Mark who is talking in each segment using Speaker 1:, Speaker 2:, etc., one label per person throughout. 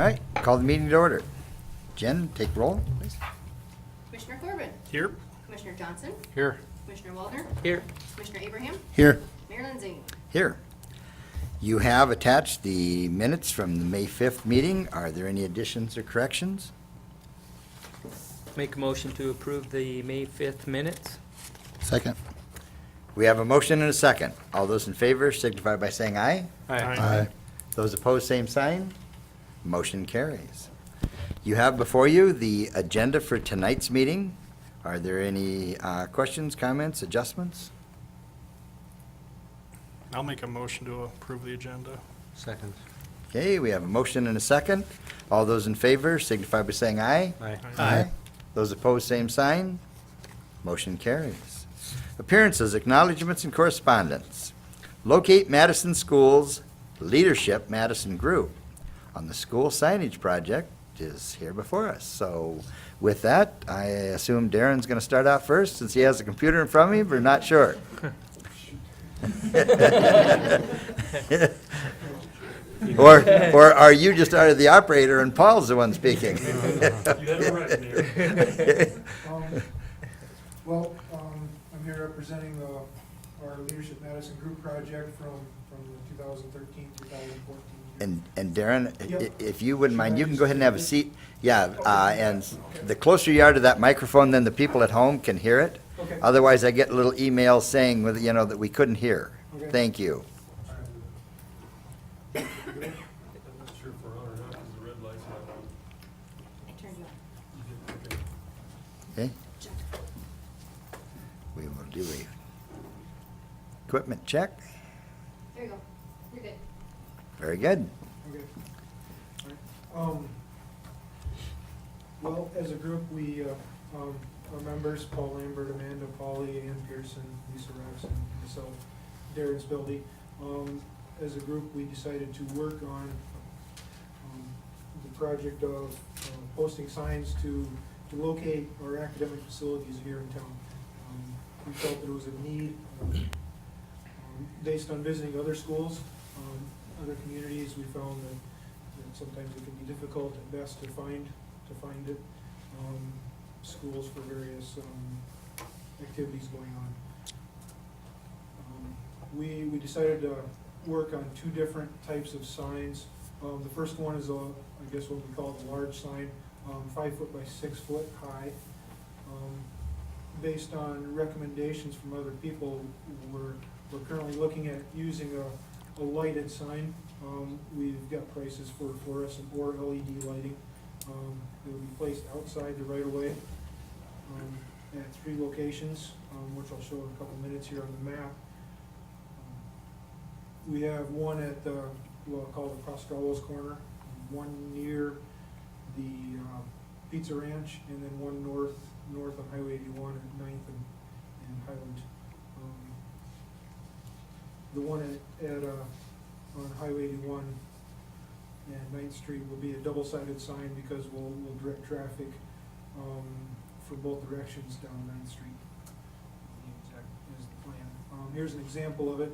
Speaker 1: All right, call the meeting to order. Jen, take roll, please.
Speaker 2: Commissioner Corbin.
Speaker 3: Here.
Speaker 2: Commissioner Johnson.
Speaker 3: Here.
Speaker 2: Commissioner Waldner.
Speaker 3: Here.
Speaker 2: Commissioner Abraham.
Speaker 1: Here.
Speaker 2: Mayor Lindsay.
Speaker 1: Here. You have attached the minutes from the May 5th meeting. Are there any additions or corrections?
Speaker 3: Make a motion to approve the May 5th minutes.
Speaker 4: Second.
Speaker 1: We have a motion and a second. All those in favor signify by saying aye.
Speaker 4: Aye.
Speaker 1: Those opposed, same sign. Motion carries. You have before you the agenda for tonight's meeting. Are there any questions, comments, adjustments?
Speaker 5: I'll make a motion to approve the agenda.
Speaker 3: Second.
Speaker 1: Okay, we have a motion and a second. All those in favor signify by saying aye.
Speaker 3: Aye.
Speaker 1: Those opposed, same sign. Motion carries. Appearances, acknowledgements, and correspondence. Locate Madison Schools Leadership Madison Group on the school signage project is here before us. So with that, I assume Darren's going to start out first since he has a computer in front of me, but not sure. Or are you just the operator and Paul's the one speaking?
Speaker 5: You had it right, Mayor.
Speaker 6: I'm here representing our Leadership Madison Group project from the 2013, 2014 year.
Speaker 1: And Darren,
Speaker 6: Yep.
Speaker 1: if you wouldn't mind, you can go ahead and have a seat. Yeah, and the closer you are to that microphone, then the people at home can hear it.
Speaker 6: Okay.
Speaker 1: Otherwise, I get little emails saying, that we couldn't hear.
Speaker 6: Okay.
Speaker 1: Thank you.
Speaker 5: I'm not sure if we're on or not, because the red light's not on.
Speaker 2: I turned you on.
Speaker 1: Okay? We will do a equipment check.
Speaker 2: There you go. You're good.
Speaker 1: Very good.
Speaker 6: Okay. All right. Well, as a group, we, our members, Paul Lambert, Amanda Pauley, Ann Pearson, Lisa Rex, and myself, Darren Spildy. As a group, we decided to work on the project of posting signs to locate our academic facilities here in town. We felt there was a need, based on visiting other schools, other communities, we found that sometimes it can be difficult at best to find it, schools for various activities going on. We decided to work on two different types of signs. The first one is I guess what we call the large sign, 5 foot by 6 foot high. Based on recommendations from other people, we're currently looking at using a lighted sign. We've got prices for fluorescent or LED lighting. It will be placed outside the right of way at 3 locations, which I'll show in a couple minutes here on the map. We have one at what I'll call the Prostralos corner, one near the Pizza Ranch, and then one north on Highway 81 at 9th and Highland. The one on Highway 81 and 9th Street will be a double-sided sign because we'll direct traffic for both directions down 9th Street. Is the plan. Here's an example of it.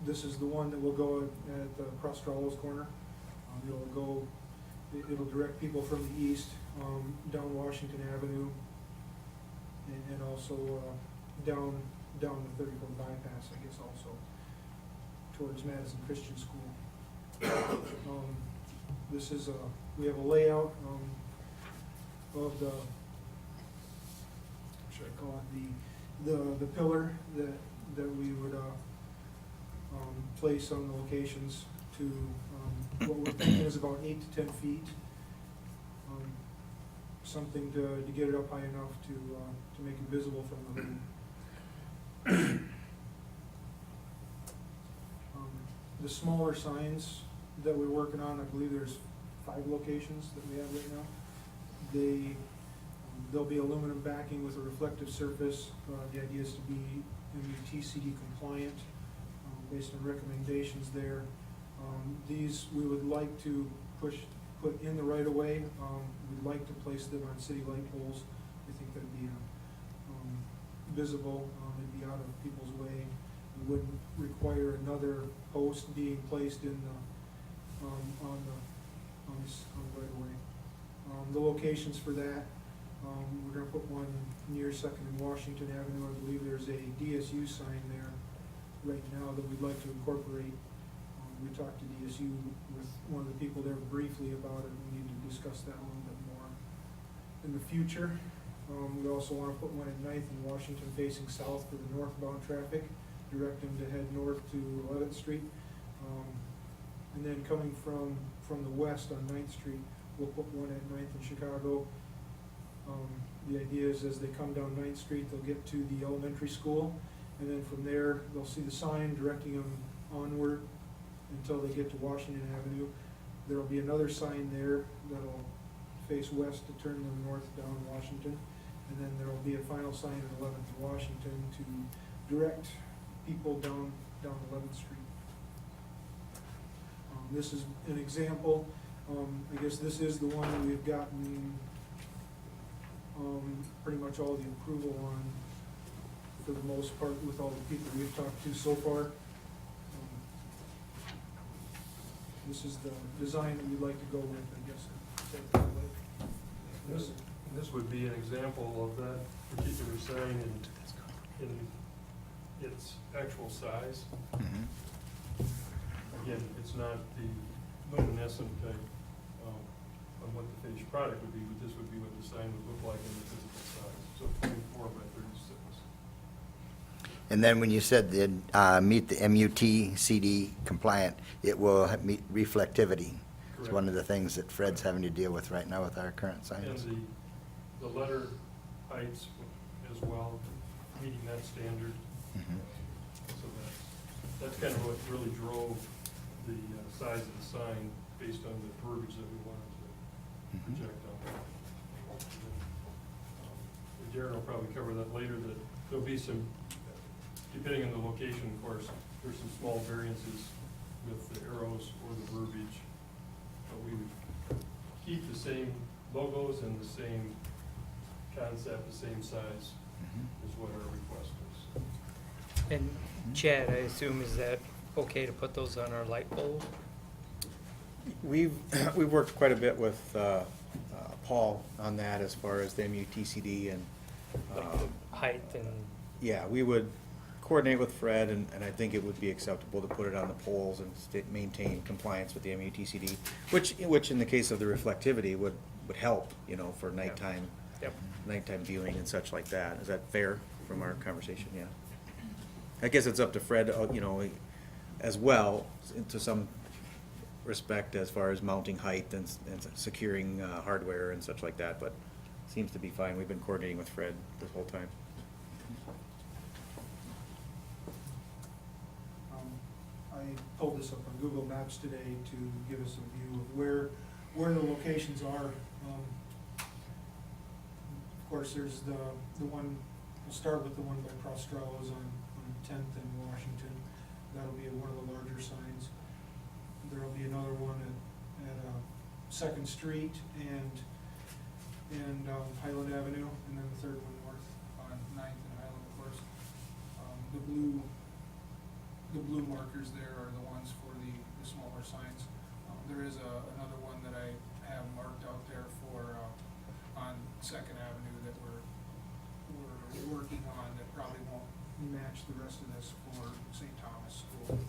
Speaker 6: This is the one that will go at the Prostralos corner. It'll direct people from the east down Washington Avenue and also down the 34 bypass, I guess, also towards Madison Christian School. This is we have a layout of the, what should I call it, the pillar that we would place on the locations to what we're thinking is about 8 to 10 feet. Something to get it up high enough to make it visible from the road. The smaller signs that we're working on, I believe there's 5 locations that we have right now. They'll be aluminum backing with a reflective surface. The idea is to be MUTCD compliant based on recommendations there. These we would like to put in the right of way. We'd like to place them on city light poles. I think that'd be visible. It'd be out of people's way. We wouldn't require another post being placed in on the right of way. The locations for that, we're gonna put one near Second and Washington Avenue. I believe there's a DSU sign there right now that we'd like to incorporate. We talked to DSU with one of the people there briefly about it. We need to discuss that a little bit more in the future. We also wanna put one at Ninth and Washington facing south for the northbound traffic, direct them to head north to 11th Street. And then coming from the west on 9th Street, we'll put one at 9th in Chicago. The idea is as they come down 9th Street, they'll get to the elementary school, and then from there, they'll see the sign directing them onward until they get to Washington Avenue. There'll be another sign there that'll face west to turn them north down Washington. And then there'll be a final sign at 11th and Washington to direct people down 11th Street. This is an example. I guess this is the one that we've gotten pretty much all the approval on for the most part with all the people we've talked to so far. This is the design that we'd like to go with, I guess.
Speaker 5: This would be an example of that particular sign in its actual size.
Speaker 1: Mhm.
Speaker 5: Again, it's not the luminescent type of what the finished product would be, but this would be what the sign would look like in the physical size. So 24 by 36.
Speaker 1: And then when you said that meet the MUTCD compliant, it will meet reflectivity. It's
Speaker 5: Correct.
Speaker 1: one of the things that Fred's having to deal with right now with our current signs.
Speaker 5: And the letter heights as well, meeting that standard.
Speaker 1: Mhm.
Speaker 5: So that's kind of what really drove the size of the sign based on the verbiage that we wanted to
Speaker 1: Mhm.
Speaker 5: project on. Darren will probably cover that later, that there'll be some, depending on the location, of course, there's some small variances with the arrows or the verbiage. But we would keep the same logos and the same concept, the same size
Speaker 1: Mhm.
Speaker 5: is what our request is.
Speaker 3: And Chad, I assume, is that okay to put those on our light poles?
Speaker 4: We've worked quite a bit with Paul on that as far as the MUTCD and,
Speaker 3: Like the height and,
Speaker 4: yeah, we would coordinate with Fred and I think it would be acceptable to put it on the poles and maintain compliance with the MUTCD, which in the case of the reflectivity would help, you know, for nighttime viewing and such like that. Is that fair from our conversation? Yeah. I guess it's up to Fred, you know, as well, to some respect as far as mounting height and securing hardware and such like that, but seems to be fine. We've been coordinating with Fred this whole time.
Speaker 6: I pulled this up on Google Maps today to give us a view of where the locations are. Of course, there's the one, we'll start with the one by Prostralos on 10th and Washington. That'll be one of the larger signs. There'll be another one at 2nd Street and Highland Avenue, and then the third one north on 9th and Highland, of course. The blue markers there are the ones for the smaller signs. There is another one that I have marked out there for, on 2nd Avenue that we're working on that probably won't match the rest of this for St. Thomas School.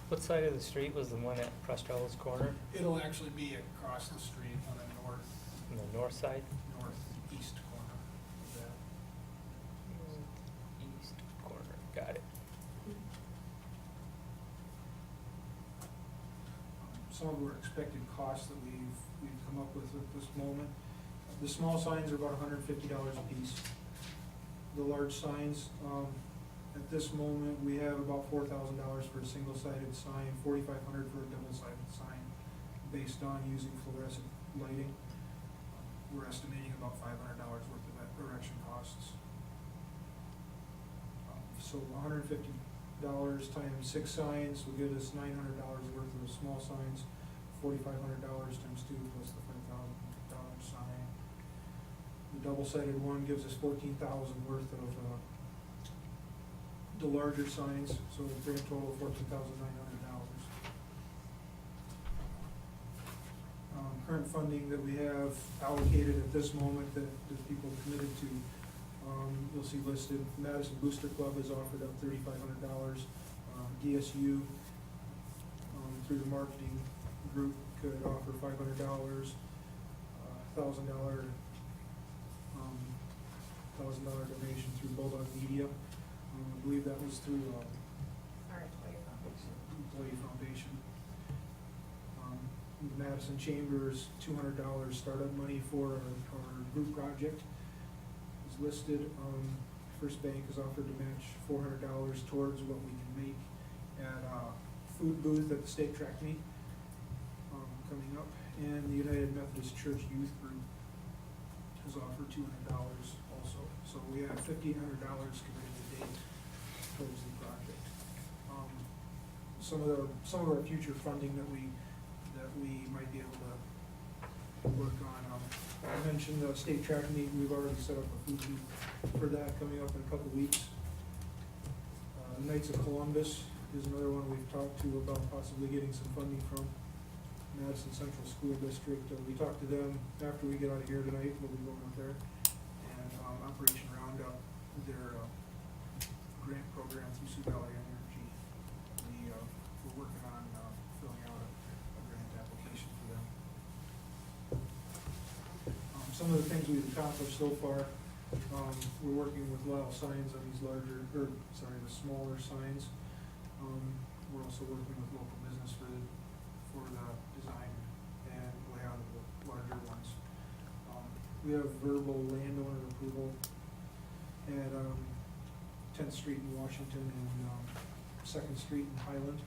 Speaker 3: what side of the street was the one at Prostralos Corner?
Speaker 6: It'll actually be across the street on the
Speaker 3: On the north side?
Speaker 6: northeast corner of that.
Speaker 3: East corner, got it.
Speaker 6: Some of our expected costs that we've come up with at this moment. The small signs are about $150 a piece. The large signs, at this moment, we have about $4,000 for a single-sided sign, $4,500 for a double-sided sign, based on using fluorescent lighting. We're estimating about $500 worth of erection costs. So $150 times 6 signs will get us $900 worth of the small signs, $4,500 times 2 plus the $5,000 sign. The double-sided one gives us $14,000 worth of the larger signs, so a grand total of $14,900. current funding that we have allocated at this moment that people committed to. You'll see listed, Madison Booster Club has offered up $3,500. DSU, through the marketing group, could offer $500, $1,000 donation through Bulldog Media. I believe that was through
Speaker 2: Our employee foundation.
Speaker 6: Employee Foundation. The Madison Chambers, $200 startup money for our group project is listed. First Bank has offered to match $400 towards what we can make at a food booth at the state track meet coming up. And the United Methodist Church Youth Group has offered $200 also. So we have $1,500 committed to date towards the project. Some of our future funding that we might be able to work on. I mentioned the state track meet, we've already set up a food booth for that coming up in a couple weeks. Knights of Columbus is another one we've talked to about possibly getting some funding from. Madison Central School District, we talked to them after we get out of here tonight, we'll be going up there. And Operation Roundup, their grant program through Sioux Valley Energy. We're working on filling out a grant application for them. Some of the things we've accomplished so far, we're working with Lyle Signs on these the smaller signs. We're also working with local business for the design and layout of the larger ones. We have verbal landowner approval at 10th Street in Washington and 2nd Street in Highland.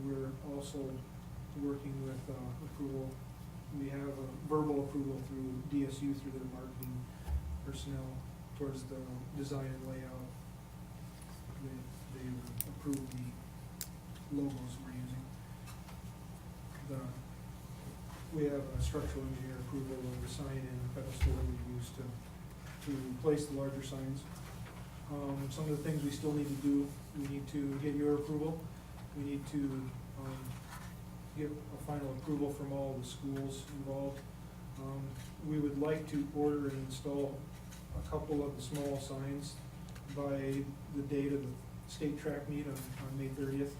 Speaker 6: We're also working with approval. We have a verbal approval through DSU through their marketing personnel towards the design and layout. They approved the logos we're using. We have a structural engineer approval of the sign and pedestal that we use to place the larger signs. Some of the things we still need to do, we need to get your approval. We need to get a final approval from all the schools involved. We would like to order and install a couple of the small signs by the date of the state track meet on May 30th,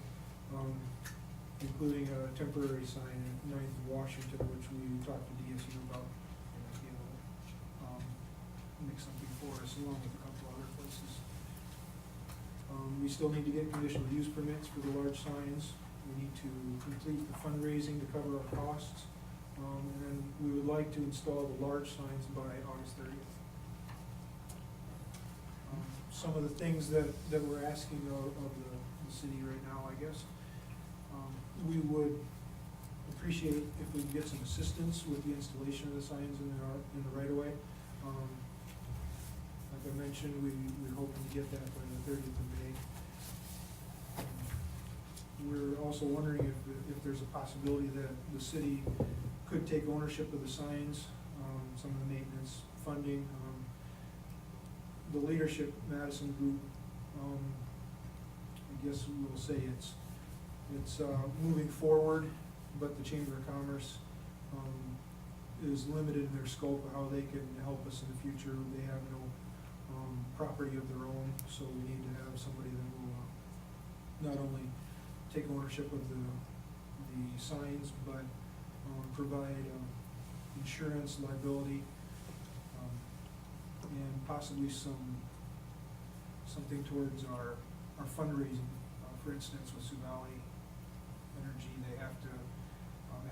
Speaker 6: including a temporary sign at 9th and Washington, which we talked to DSU about. They might be able to make something for us, along with a couple other places. We still need to get conditional use permits for the large signs. We need to complete the fundraising to cover our costs. And then we would like to install the large signs by August 30th. Some of the things that we're asking of the city right now, I guess, we would appreciate if we could get some assistance with the installation of the signs in the right of way. Like I mentioned, we're hoping to get that by the 30th of May. We're also wondering if there's a possibility that the city could take ownership of the signs, some of the maintenance, funding. The Leadership Madison Group, I guess we'll say it's moving forward, but the Chamber of Commerce is limited in their scope of how they can help us in the future. They have no property of their own, so we need to have somebody that will not only take ownership of the signs, but provide insurance, liability, and possibly something towards our fundraising. For instance, with Sioux Valley Energy, they have to,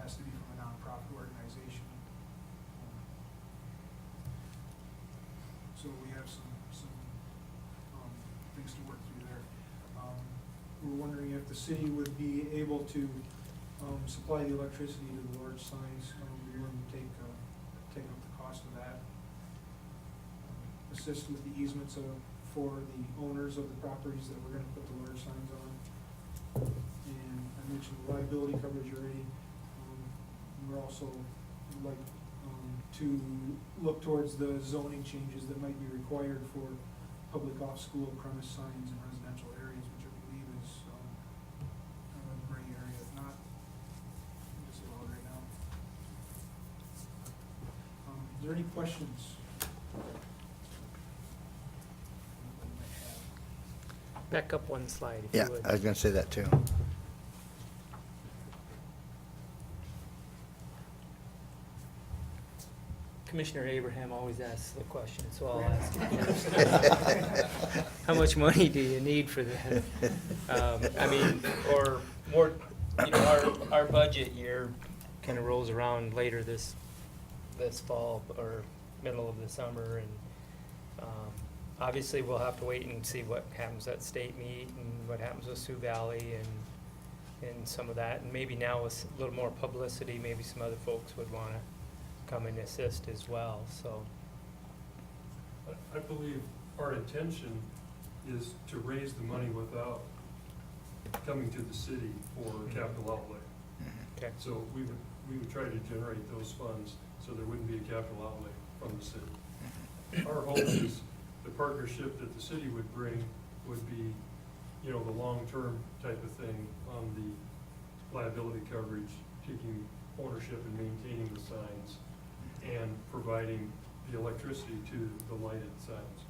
Speaker 6: has to be from a nonprofit organization. So we have some things to work through there. We're wondering if the city would be able to supply the electricity to the large signs. We were going to take up the cost of that. Assist with the easements for the owners of the properties that we're going to put the large signs on. And I mentioned liability coverage already. We're also like to look towards the zoning changes that might be required for public off-school premise signs in residential areas, which I believe is kind of a gray area, not just allowed right now. there any questions?
Speaker 3: Back up one slide if
Speaker 1: Yeah,
Speaker 3: you would.
Speaker 1: I was gonna say that too.
Speaker 3: Commissioner Abraham always asks the question, so I'll ask it. How much money do you need for that? I mean, or more, you know, our budget year kind of rolls around later this fall or middle of the summer, and obviously we'll have to wait and see what happens at state meet and what happens with Sioux Valley and some of that, and maybe now with a little more publicity, maybe some other folks would want to come and assist as well, so.
Speaker 5: I believe our intention is to raise the money without coming to the city for capital outlay.
Speaker 3: Okay.
Speaker 5: So we would try to generate those funds so there wouldn't be a capital outlay from the city. Our hope is the partnership that the city would bring would be, you know, the long-term type of thing on the liability coverage, taking ownership and maintaining the signs, and providing the electricity to the lighted signs.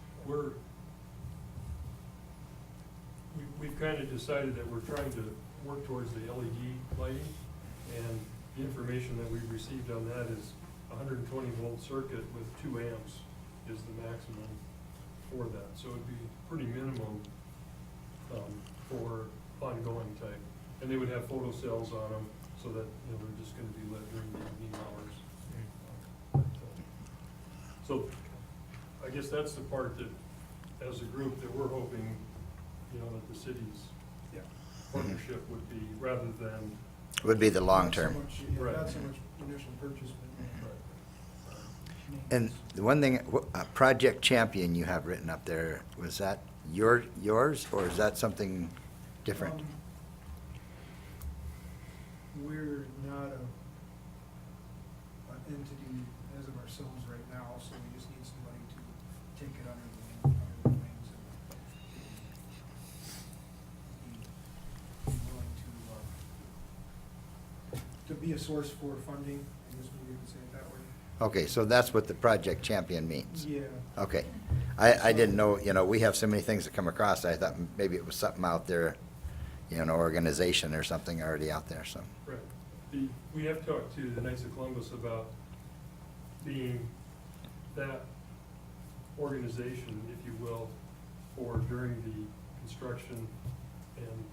Speaker 5: We've kind of decided that we're trying to work towards the LED lighting, and the information that we've received on that is 120 volt circuit with 2 amps is the maximum for that. So it'd be pretty minimum for ongoing type. And they would have photo cells on them so that, you know, they're just gonna be lit during the evening hours. So I guess that's the part that, as a group, that we're hoping, you know, that the city's
Speaker 6: Yeah.
Speaker 5: partnership would be, rather than,
Speaker 1: Would be the long
Speaker 6: Not so
Speaker 1: term.
Speaker 6: much- yeah,
Speaker 5: Right.
Speaker 6: Not so much initial purchase, but.
Speaker 1: And the one thing, Project Champion you have written up there, was that yours, or is that something different?
Speaker 6: We're not an entity as of ourselves right now, so we just need somebody to take it under the wings and be willing to be a source for funding, I guess maybe we could say it that way.
Speaker 1: Okay, so that's what the Project Champion means?
Speaker 6: Yeah.
Speaker 1: Okay. I didn't know, you know, we have so many things that come across, I thought maybe it was something out there, you know, an organization or something already out there, so.
Speaker 5: right. We have talked to the Knights of Columbus about being that organization, if you will, for during the construction and,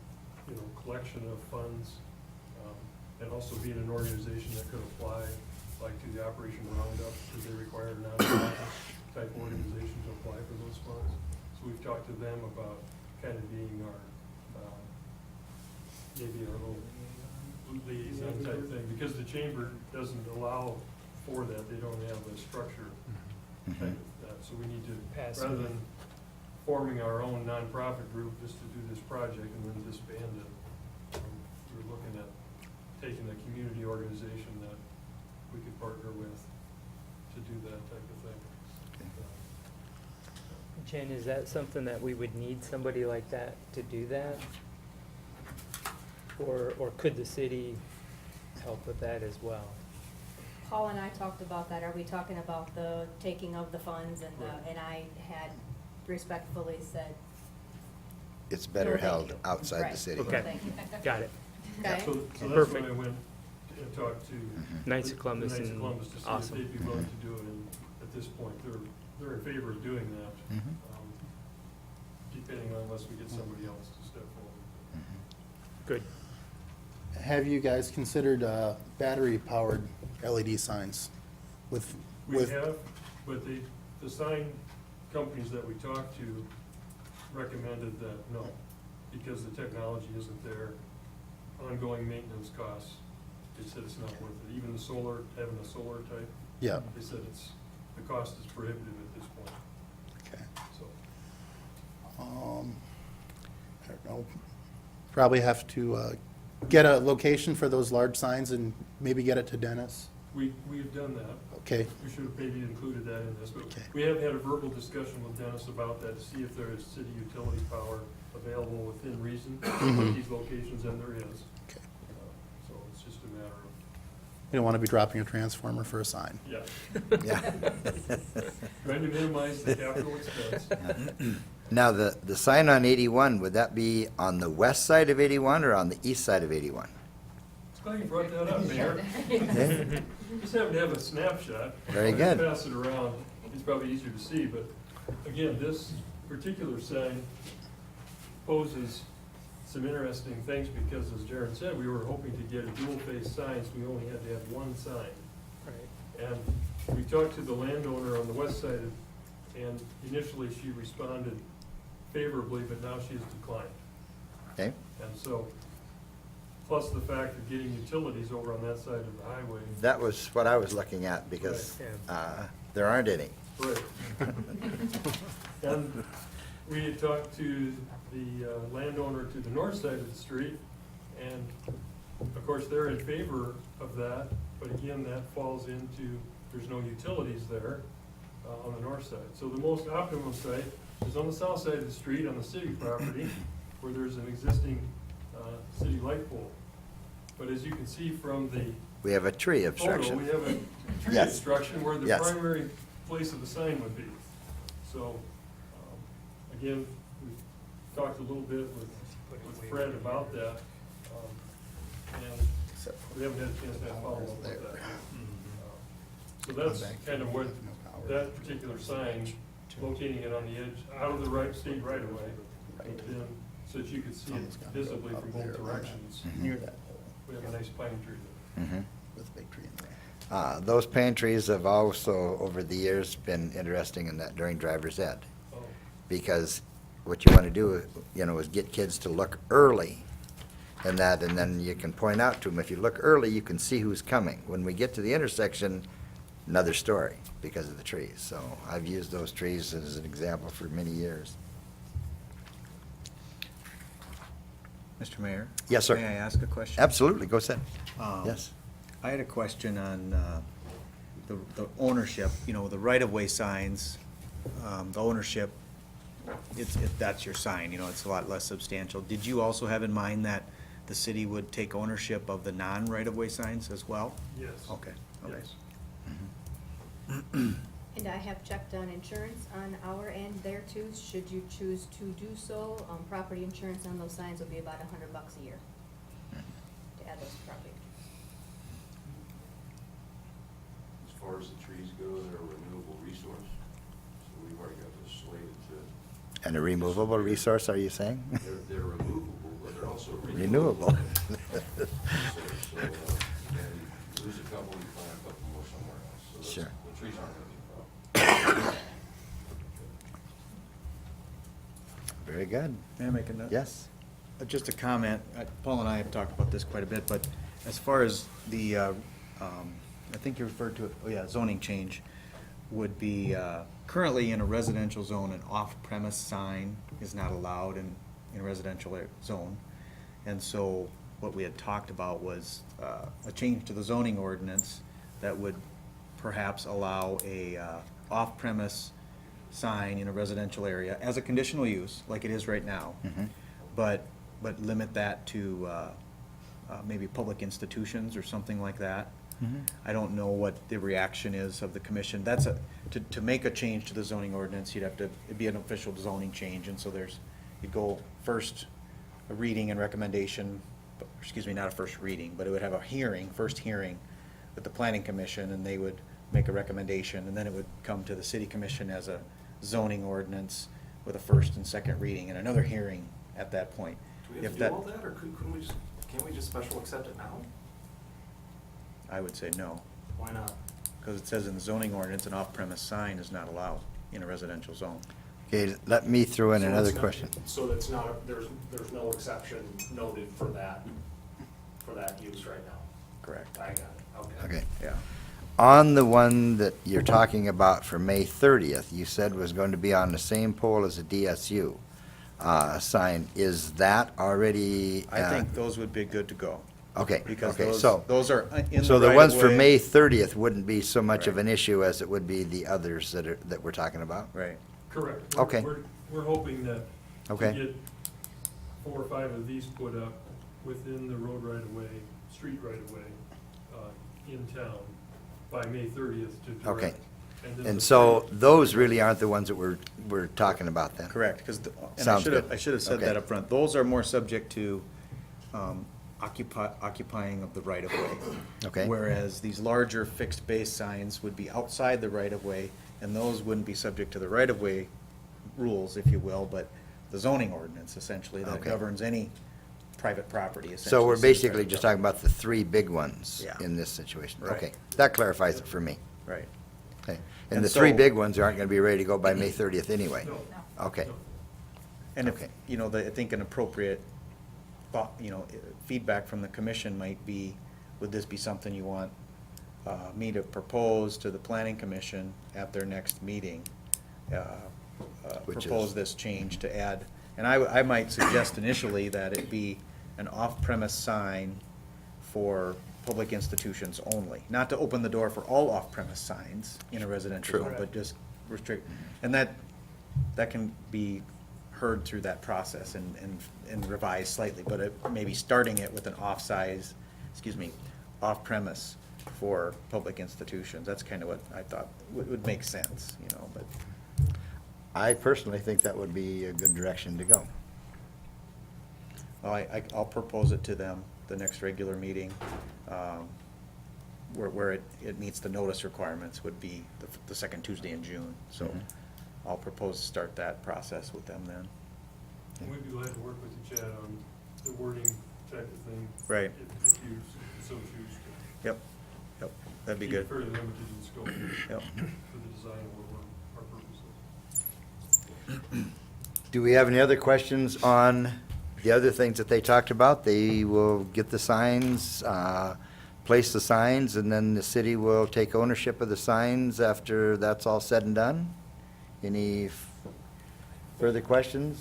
Speaker 5: you know, collection of funds, and also being an organization that could apply, like to the Operation Roundup, because they require a nonprofit type organization to apply for those funds. So we've talked to them about kind of being our, maybe our little liaison type thing, because the chamber doesn't allow for that, they don't have a structure type of that, so we need to,
Speaker 3: Pass.
Speaker 5: rather than forming our own nonprofit group just to do this project and then disband it, we're looking at taking a community organization that we could partner with to do that type of thing.
Speaker 3: Jen, is that something that we would need somebody like that to do that? Or could the city help with that as well?
Speaker 2: Paul and I talked about that. Are we talking about the taking of the funds and
Speaker 5: Right.
Speaker 2: and I had respectfully said,
Speaker 1: It's better
Speaker 2: No, thank
Speaker 1: held
Speaker 2: you.
Speaker 1: outside the
Speaker 2: Right.
Speaker 1: city.
Speaker 2: no,
Speaker 3: Okay.
Speaker 2: thank you.
Speaker 3: Got it.
Speaker 2: Okay?
Speaker 5: So that's when
Speaker 3: Perfect.
Speaker 5: I went and talked to.
Speaker 3: Knights of
Speaker 5: the
Speaker 3: Columbus
Speaker 5: Knights of
Speaker 3: and-
Speaker 5: Columbus to see
Speaker 3: awesome.
Speaker 5: if they'd be willing to do it, and at this point, they're in favor of doing that.
Speaker 1: Mhm.
Speaker 5: Depending on unless we get somebody else to step forward.
Speaker 3: Good.
Speaker 7: Have you guys considered battery-powered LED signs with?
Speaker 5: We have, but the sign companies that we talked to recommended that no, because the technology isn't there, ongoing maintenance costs, they said it's not worth it. Even the solar, having a solar type,
Speaker 7: Yeah,
Speaker 5: they said the cost is prohibitive at this point,
Speaker 7: okay.
Speaker 5: so.
Speaker 7: I don't know, probably have to get a location for those large signs and maybe get it to Dennis.
Speaker 5: We've done that.
Speaker 7: Okay,
Speaker 5: We should have maybe included that in this, but
Speaker 7: Okay.
Speaker 5: we have had a verbal discussion with Dennis about that to see if there is city utility power available within reason at
Speaker 7: Mhm.
Speaker 5: these locations, and there is.
Speaker 7: okay.
Speaker 5: So it's just a matter of
Speaker 7: You don't want to be dropping a transformer for a sign.
Speaker 5: Yeah,
Speaker 1: Yeah.
Speaker 5: trying to minimize the capital expense.
Speaker 1: Now, the sign on 81, would that be on the west side of 81 or on the east side of 81?
Speaker 5: It's glad you brought that up, Mayor.
Speaker 1: Okay.
Speaker 5: Just happen to have a snapshot.
Speaker 1: Very
Speaker 5: I'll just
Speaker 1: good.
Speaker 5: pass it around, it's probably easier to see, but again, this particular sign poses some interesting things because, as Jared said, we were hoping to get a dual-face sign, so we only had to have one sign.
Speaker 3: Right.
Speaker 5: And we talked to the landowner on the west side, and initially she responded favorably, but now she has declined.
Speaker 1: Okay,
Speaker 5: And so, plus the fact of getting utilities over on that side of the highway.
Speaker 1: that was what I was looking at because there aren't any.
Speaker 5: Right. And we had talked to the landowner to the north side of the street, and of course, they're in favor of that, but again, that falls into, there's no utilities there on the north side. So the most optimum site is on the south side of the street, on the city property, where there's an existing city light pole. But as you can see from the
Speaker 1: We have a tree
Speaker 5: photo,
Speaker 1: obstruction.
Speaker 5: we have a tree
Speaker 1: Yes.
Speaker 5: obstruction where the
Speaker 1: Yes.
Speaker 5: primary place of the sign would be. So, again, we talked a little bit with Fred about that, and we haven't had a chance to have follow-up with that. So that's kind of what, that particular sign, locating it on the edge, out of the state right away, and then, so that you could see it visibly from both directions.
Speaker 7: Near that pole.
Speaker 5: We have a nice pine tree there.
Speaker 1: Mhm.
Speaker 7: With a big tree in there.
Speaker 1: Those pine trees have also, over the years, been interesting in that during driver's ed.
Speaker 5: Oh,
Speaker 1: Because what you want to do, you know, is get kids to look early in that, and then you can point out to them, if you look early, you can see who's coming. When we get to the intersection, another story because of the trees. So I've used those trees as an example for many years.
Speaker 4: Mr. Mayor?
Speaker 1: Yes, sir.
Speaker 4: May I ask a question?
Speaker 1: Absolutely, go ahead.
Speaker 4: Um,
Speaker 1: Yes.
Speaker 4: I had a question on the ownership, you know, the right-of-way signs, the ownership, that's your sign, you know, it's a lot less substantial. Did you also have in mind that the city would take ownership of the non-right-of-way signs as well?
Speaker 5: yes.
Speaker 4: Okay, okay.
Speaker 5: Yes.
Speaker 2: And I have checked on insurance on our end there too, should you choose to do so. Property insurance on those signs will be about $100 a year to add those to property.
Speaker 8: As far as the trees go, they're a renewable resource, so we've already got this slated to,
Speaker 1: And a removable resource, are you saying?
Speaker 8: they're removable, but they're also
Speaker 1: Renewable.
Speaker 8: resource. So, and you lose a couple, you plant a couple more somewhere else, so
Speaker 1: Sure.
Speaker 8: the trees aren't gonna be a problem.
Speaker 1: Very good.
Speaker 4: May I make a note?
Speaker 1: Yes.
Speaker 4: Just a comment, Paul and I have talked about this quite a bit, but as far as the, I think you referred to it, oh yeah, zoning change, would be, currently in a residential zone, an off-premise sign is not allowed in a residential zone. And so what we had talked about was a change to the zoning ordinance that would perhaps allow a off-premise sign in a residential area as a conditional use, like it is right now,
Speaker 1: Mhm.
Speaker 4: but limit that to maybe public institutions or something like that.
Speaker 1: Mhm.
Speaker 4: I don't know what the reaction is of the commission. That's to make a change to the zoning ordinance, you'd have to, it'd be an official zoning change, and so you'd go first a reading and recommendation, excuse me, not a first reading, but it would have a first hearing with the planning commission, and they would make a recommendation, and then it would come to the city commission as a zoning ordinance with a first and second reading and another hearing at that point.
Speaker 9: Do we have
Speaker 4: If
Speaker 9: to do all that, or couldn't we just, can't we just special accept it now?
Speaker 4: I would say no,
Speaker 9: Why not?
Speaker 4: because it says in the zoning ordinance, an off-premise sign is not allowed in a residential zone.
Speaker 1: Okay, let me throw in
Speaker 9: So
Speaker 1: another
Speaker 9: it's not-
Speaker 1: question.
Speaker 9: So that's not, there's no exception noted for that use right now?
Speaker 4: Correct.
Speaker 9: I got it, okay.
Speaker 1: Okay.
Speaker 4: Yeah.
Speaker 1: On the one that you're talking about for May 30th, you said was going to be on the same pole as a DSU sign. Is that already?
Speaker 4: I think those would be good to go.
Speaker 1: Okay,
Speaker 4: Because
Speaker 1: okay, so,
Speaker 4: those are in the
Speaker 1: so the ones for
Speaker 4: right-of-way.
Speaker 1: May 30th wouldn't be so much of
Speaker 4: Right.
Speaker 1: an issue as it would be the others that we're talking about?
Speaker 4: Right.
Speaker 5: Correct.
Speaker 1: Okay.
Speaker 5: We're hoping that
Speaker 1: Okay.
Speaker 5: to get 4 or 5 of these put up within the road right-of-way, street right-of-way, in town by May 30th to direct.
Speaker 1: Okay.
Speaker 5: then
Speaker 1: And
Speaker 5: the
Speaker 1: so
Speaker 5: planning-
Speaker 1: those really aren't the ones that we're talking about then?
Speaker 4: Correct, because, and I
Speaker 1: Sounds
Speaker 4: should have,
Speaker 1: good.
Speaker 4: I should have said
Speaker 1: Okay.
Speaker 4: that up front. Those are more subject to occupying of the right-of-way.
Speaker 1: Okay.
Speaker 4: Whereas these larger fixed base signs would be outside the right-of-way, and those wouldn't be subject to the right-of-way rules, if you will, but the zoning ordinance essentially that
Speaker 1: Okay.
Speaker 4: governs any private property essentially.
Speaker 1: So we're
Speaker 4: city
Speaker 1: basically
Speaker 4: private
Speaker 1: just
Speaker 4: property.
Speaker 1: talking about the three big ones
Speaker 4: Yeah.
Speaker 1: in this situation?
Speaker 4: Right.
Speaker 1: Okay, that clarifies it for me.
Speaker 4: Right.
Speaker 1: Okay.
Speaker 4: And
Speaker 1: And the three
Speaker 4: so-
Speaker 1: big ones aren't gonna be ready to go by May 30th anyway?
Speaker 5: No.
Speaker 1: Okay,
Speaker 5: No.
Speaker 4: And if,
Speaker 1: Okay.
Speaker 4: you know, I think an appropriate thought, feedback from the commission might be, would this be something you want me to propose to the planning commission at their next meeting?
Speaker 1: Which
Speaker 4: Propose
Speaker 1: is?
Speaker 4: this change to add, and I might suggest initially that it be an off-premise sign for public institutions only. Not to open the door for all off-premise signs in a residential
Speaker 1: True.
Speaker 4: zone, but just restrict, and that can be heard through that process and revised slightly, but maybe starting it with an off-premise for public institutions. That's kind of what I thought would make sense, but.
Speaker 1: I personally think that would be a good direction to go.
Speaker 4: Well, I'll propose it to them, the next regular meeting, where it meets the notice requirements would be the second Tuesday in June. So
Speaker 1: Mhm.
Speaker 4: I'll propose to start that process with them then.
Speaker 5: We'd be glad to work with you, Chad, on the wording type of thing.
Speaker 4: Right.
Speaker 5: If you so choose to.
Speaker 4: Yep, that'd be
Speaker 5: Keep it
Speaker 4: good.
Speaker 5: fairly limited in scope
Speaker 4: Yep.
Speaker 5: for the design of what our purpose is.
Speaker 1: Do we have any other questions on the other things that they talked about? They will get the signs, place the signs, and then the city will take ownership of the signs after that's all said and done? Any further questions?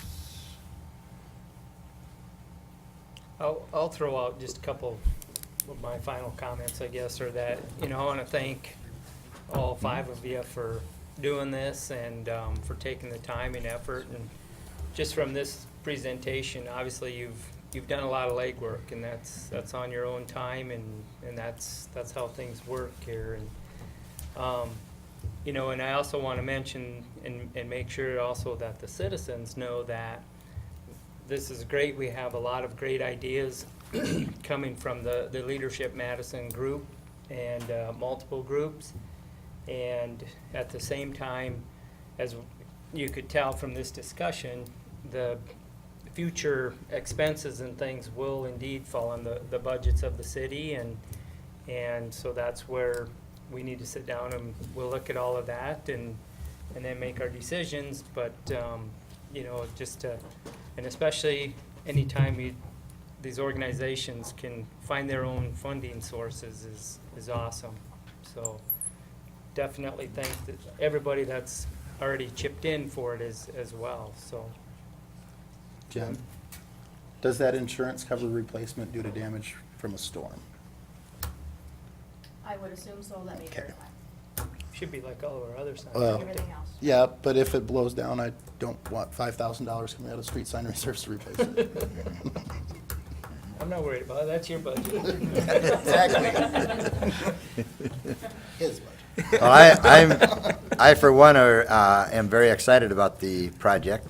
Speaker 3: I'll throw out just a couple of my final comments, I guess, are that, I want to thank all five of you for doing this and for taking the time and effort. And just from this presentation, obviously, you've done a lot of legwork, and that's on your own time, and that's how things work here. And, and I also want to mention and make sure also that the citizens know that this is great. We have a lot of great ideas coming from the Leadership Madison group and multiple groups. And at the same time, as you could tell from this discussion, the future expenses and things will indeed fall on the budgets of the city. And so that's where we need to sit down and we'll look at all of that and then make our decisions. But, just to, and especially anytime these organizations can find their own funding sources is awesome. So definitely thank everybody that's already chipped in for it as well, so.
Speaker 7: Jen, does that insurance cover replacement due to damage from a storm?
Speaker 2: I would assume so, let me
Speaker 7: Okay.
Speaker 2: verify.
Speaker 3: Should be like all of our other signs.
Speaker 7: Well-
Speaker 2: Everything else.
Speaker 7: Yeah, but if it blows down, I don't want $5,000 coming out of street sign reserves to replace it.
Speaker 3: I'm not worried about it, that's your budget.
Speaker 7: His budget.
Speaker 1: Well, I for one am very excited about the project.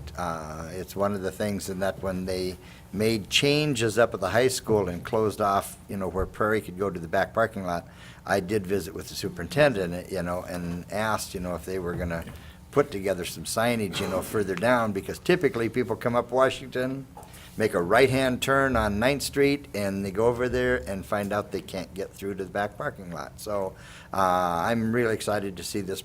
Speaker 1: It's one of the things in that when they made changes up at the high school and closed off, where Prairie could go to the back parking lot, I did visit with the superintendent, and asked, if they were gonna put together some signage, further down, because typically people come up Washington, make a right-hand turn on 9th Street, and they go over there and find out they can't get through to the back parking lot. So I'm really excited to see this